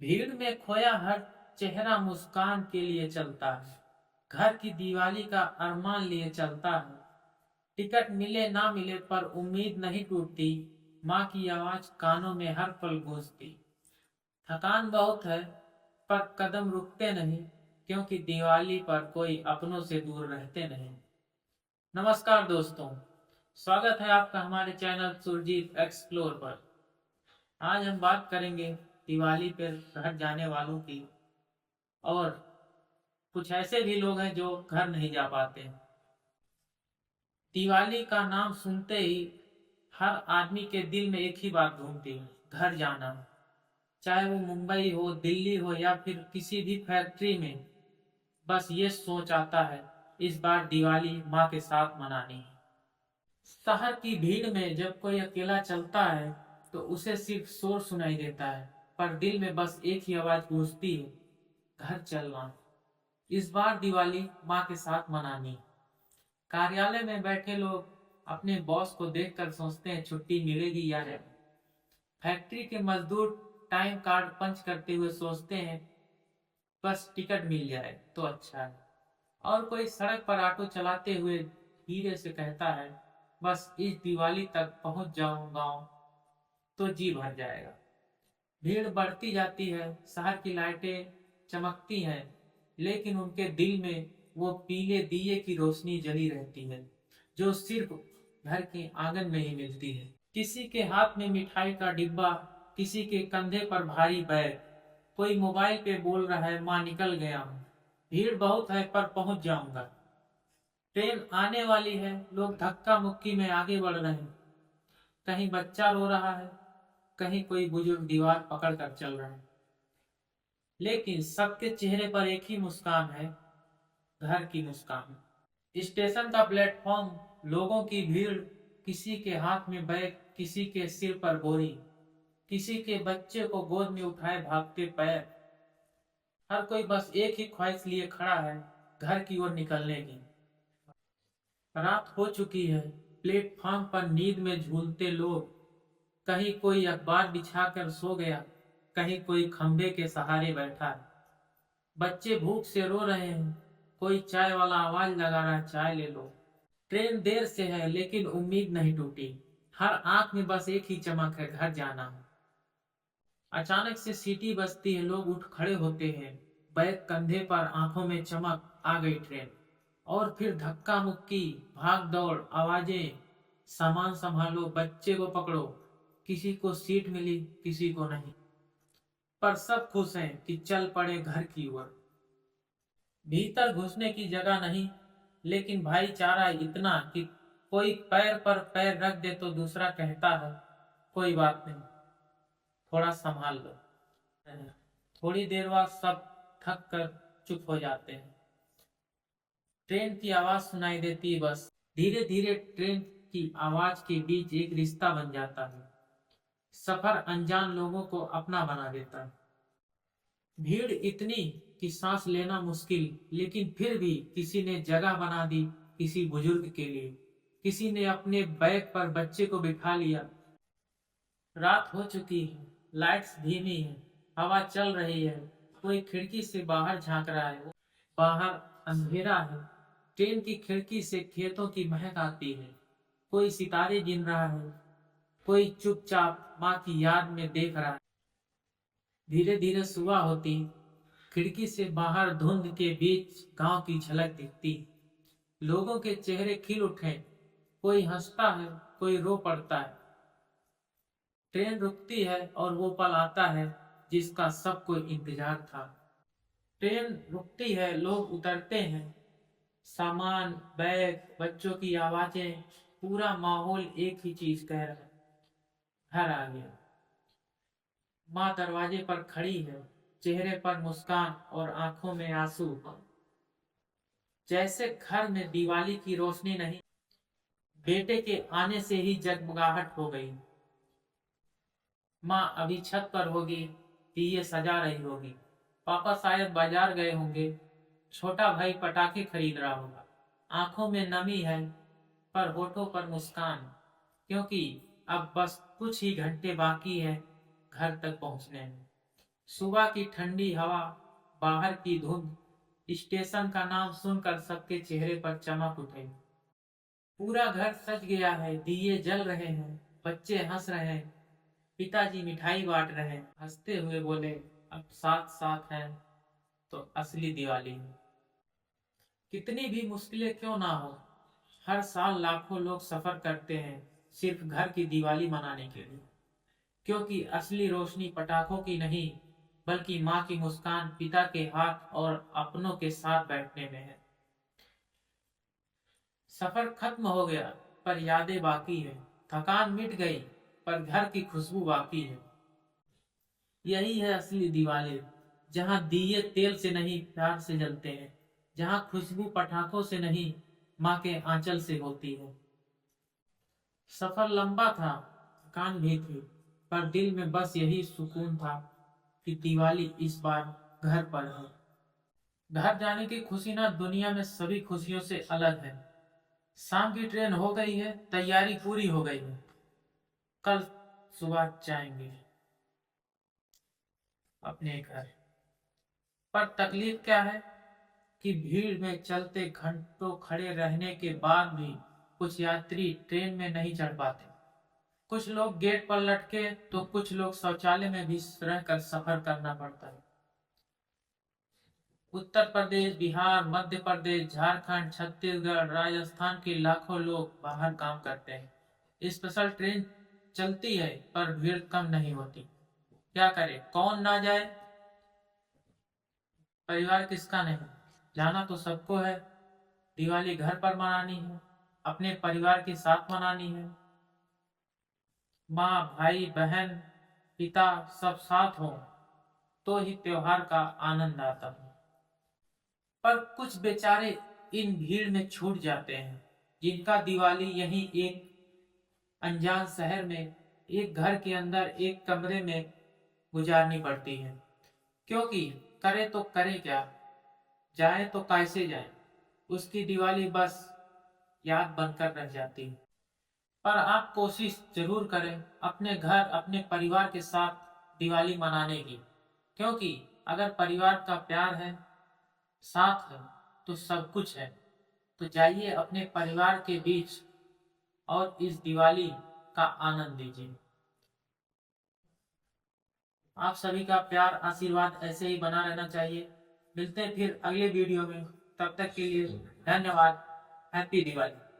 भीड़ में खोया हर चेहरा मुस्कान के लिए चलता है। घर की दिवाली का अरमान लिए चलता है। टिकट मिले ना मिले पर उम्मीद नहीं टूटती। माँ की आवाज कानों में हर पल गूंजती। थकान बहुत है पर कदम रुकते नहीं, क्योंकि दिवाली पर कोई अपनों से दूर रहते नहीं। नमस्कार दोस्तों, स्वागत है आपका हमारे चैनल सुरजीत एक्सप्लोर पर। आज हम बात करेंगे दिवाली पर घर जाने वालों की, और कुछ ऐसे भी लोग हैं जो घर नहीं जा पाते। दिवाली का नाम सुनते ही हर आदमी के दिल में एक ही बात घूमती है, घर जाना। चाहे वो मुंबई हो, दिल्ली हो या फिर किसी भी फैक्ट्री में, बस ये सोच आता है इस बार दिवाली माँ के साथ मनानी है। शहर की भीड़ में जब कोई अकेला चलता है तो उसे सिर्फ शोर सुनाई देता है, पर दिल में बस एक ही आवाज गूंजती है, घर चलना। इस बार दिवाली माँ के साथ मनानी। कार्यालय में बैठे लोग अपने बॉस को देखकर सोचते हैं छुट्टी मिलेगी या नहीं। फैक्ट्री के मजदूर टाइम कार्ड पंच करते हुए सोचते हैं बस टिकट मिल जाए तो अच्छा है। और कोई सड़क पर ऑटो चलाते हुए धीरे से कहता है बस इस दिवाली तक पहुंच जाऊं गांव तो जी भर जाएगा। भीड़ बढ़ती जाती है, शहर की लाइटें चमकती हैं, लेकिन उनके दिल में वो पीले दिए की रोशनी जली रहती है, जो सिर्फ घर के आंगन में ही मिलती है। किसी के हाथ में मिठाई का डिब्बा, किसी के कंधे पर भारी बैग, कोई मोबाइल पे बोल रहा है माँ निकल गया हूँ, भीड़ बहुत है पर पहुंच जाऊंगा। ट्रेन आने वाली है, लोग धक्का मुक्की में आगे बढ़ रहे हैं। कहीं बच्चा रो रहा है, कहीं कोई बुजुर्ग दीवार पकड़ कर चल रहा है, लेकिन सबके चेहरे पर एक ही मुस्कान है, घर की मुस्कान। स्टेशन का प्लेटफॉर्म, लोगों की भीड़, किसी के हाथ में बैग, किसी के सिर पर बोरी, किसी के बच्चे को गोद में उठाए भागते पैर। हर कोई बस एक ही ख्वाहिश लिए खड़ा है, घर की ओर निकलने की। रात हो चुकी है, प्लेटफॉर्म पर नींद में झूलते लोग, कहीं कोई अखबार बिछाकर सो गया, कहीं कोई खंभे के सहारे बैठा है। बच्चे भूख से रो रहे हैं, कोई चाय वाला आवाज लगा रहा है चाय ले लो। ट्रेन देर से है लेकिन उम्मीद नहीं टूटी। हर आंख में बस एक ही चमक है, घर जाना है। अचानक से सीटी बजती है, लोग उठ खड़े होते हैं, बैग कंधे पर, आंखों में चमक, आ गई ट्रेन। और फिर धक्का मुक्की, भाग दौड़, आवाजें, सामान संभालो, बच्चे को पकड़ो। किसी को सीट मिली, किसी को नहीं, पर सब खुश हैं कि चल पड़े घर की ओर। भीतर घुसने की जगह नहीं, लेकिन भाईचारा इतना कि कोई पैर पर पैर रख दे तो दूसरा कहता है कोई बात नहीं, थोड़ा संभाल लो। थोड़ी देर बाद सब थक कर चुप हो जाते हैं। ट्रेन की आवाज सुनाई देती, बस धीरे धीरे ट्रेन की आवाज के बीच एक रिश्ता बन जाता है। सफर अनजान लोगों को अपना बना देता है। भीड़ इतनी कि सांस लेना मुश्किल, लेकिन फिर भी किसी ने जगह बना दी, किसी बुजुर्ग के लिए, किसी ने अपने बैग पर बच्चे को बिठा लिया। रात हो चुकी है, लाइट्स धीमी है, हवा चल रही है, कोई खिड़की से बाहर झांक रहा है। बाहर अंधेरा है, ट्रेन की खिड़की से खेतों की महक आती है, कोई सितारे गिन रहा है, कोई चुपचाप माँ की याद में देख रहा है। धीरे धीरे सुबह होती, खिड़की से बाहर धुंध के बीच गांव की झलक दिखती। लोगों के चेहरे खिल उठे, कोई हंसता है, कोई रो पड़ता है। ट्रेन रुकती है और वो पल आता है जिसका सबको इंतजार था। ट्रेन रुकती है, लोग उतरते हैं, सामान, बैग, बच्चों की आवाजें, पूरा माहौल एक ही चीज कह रहा है, घर आ गया। माँ दरवाजे पर खड़ी है, चेहरे पर मुस्कान और आंखों में आंसू, जैसे घर में दिवाली की रोशनी नहीं, बेटे के आने से ही जगमगाहट हो गई। माँ अभी छत पर होगी, दिए सजा रही होगी, पापा शायद बाजार गए होंगे, छोटा भाई पटाखे खरीद रहा होगा। आंखों में नमी है पर होठों पर मुस्कान, क्योंकि अब बस कुछ ही घंटे बाकी है घर तक पहुंचने में। सुबह की ठंडी हवा, बाहर की धुंध, स्टेशन का नाम सुनकर सबके चेहरे पर चमक उठे। पूरा घर सज गया है, दिए जल रहे हैं, बच्चे हंस रहे हैं, पिताजी मिठाई बांट रहे हैं। हंसते हुए बोले, अब साथ साथ है तो असली दिवाली है। कितनी भी मुश्किलें क्यों ना हो, हर साल लाखों लोग सफर करते हैं सिर्फ घर की दिवाली मनाने के लिए। क्योंकि असली रोशनी पटाखों की नहीं, बल्कि माँ की मुस्कान, पिता के हाथ और अपनों के साथ बैठने में है। सफर खत्म हो गया पर यादें बाकी है, थकान मिट गई पर घर की खुशबू बाकी है। यही है असली दिवाली, जहाँ दिए तेल से नहीं प्यार से जलते हैं, जहाँ खुशबू पटाखों से नहीं माँ के आंचल से होती है। सफर लंबा था, थकान भी थी, पर दिल में बस यही सुकून था कि दिवाली इस बार घर पर है। घर जाने की खुशी ना दुनिया में सभी खुशियों से अलग है। शाम की ट्रेन हो गई है, तैयारी पूरी हो गई है, कल सुबह जाएंगे अपने घर। पर तकलीफ क्या है कि भीड़ में चलते घंटों खड़े रहने के बाद भी कुछ यात्री ट्रेन में नहीं चढ़ पाते। कुछ लोग गेट पर लटके तो कुछ लोग शौचालय में भी रहकर सफर करना पड़ता है। उत्तर प्रदेश, बिहार, मध्य प्रदेश, झारखंड, छत्तीसगढ़, राजस्थान के लाखों लोग बाहर काम करते हैं। स्पेशल ट्रेन चलती है पर भीड़ कम नहीं होती। क्या करे, कौन ना जाए। परिवार किसका नहीं, जाना तो सबको है। दिवाली घर पर मनानी है, अपने परिवार के साथ मनानी है। माँ, भाई, बहन, पिता सब साथ हो तो ही त्योहार का आनंद आता है। पर कुछ बेचारे इन भीड़ में छूट जाते हैं, जिनका दिवाली यही एक अनजान शहर में, एक घर के अंदर, एक कमरे में गुजारनी पड़ती है। क्योंकि करे तो करे क्या, जाए तो कैसे जाए, उसकी दिवाली बस याद बनकर रह जाती है। पर आप कोशिश जरूर करें अपने घर, अपने परिवार के साथ दिवाली मनाने की। क्योंकि अगर परिवार का प्यार है, साथ है, तो सब कुछ है। तो जाइए अपने परिवार के बीच और इस दिवाली का आनंद लीजिए। आप सभी का प्यार, आशीर्वाद ऐसे ही बना रहना चाहिए। मिलते हैं फिर अगले वीडियो में, तब तक के लिए धन्यवाद। हैप्पी दिवाली।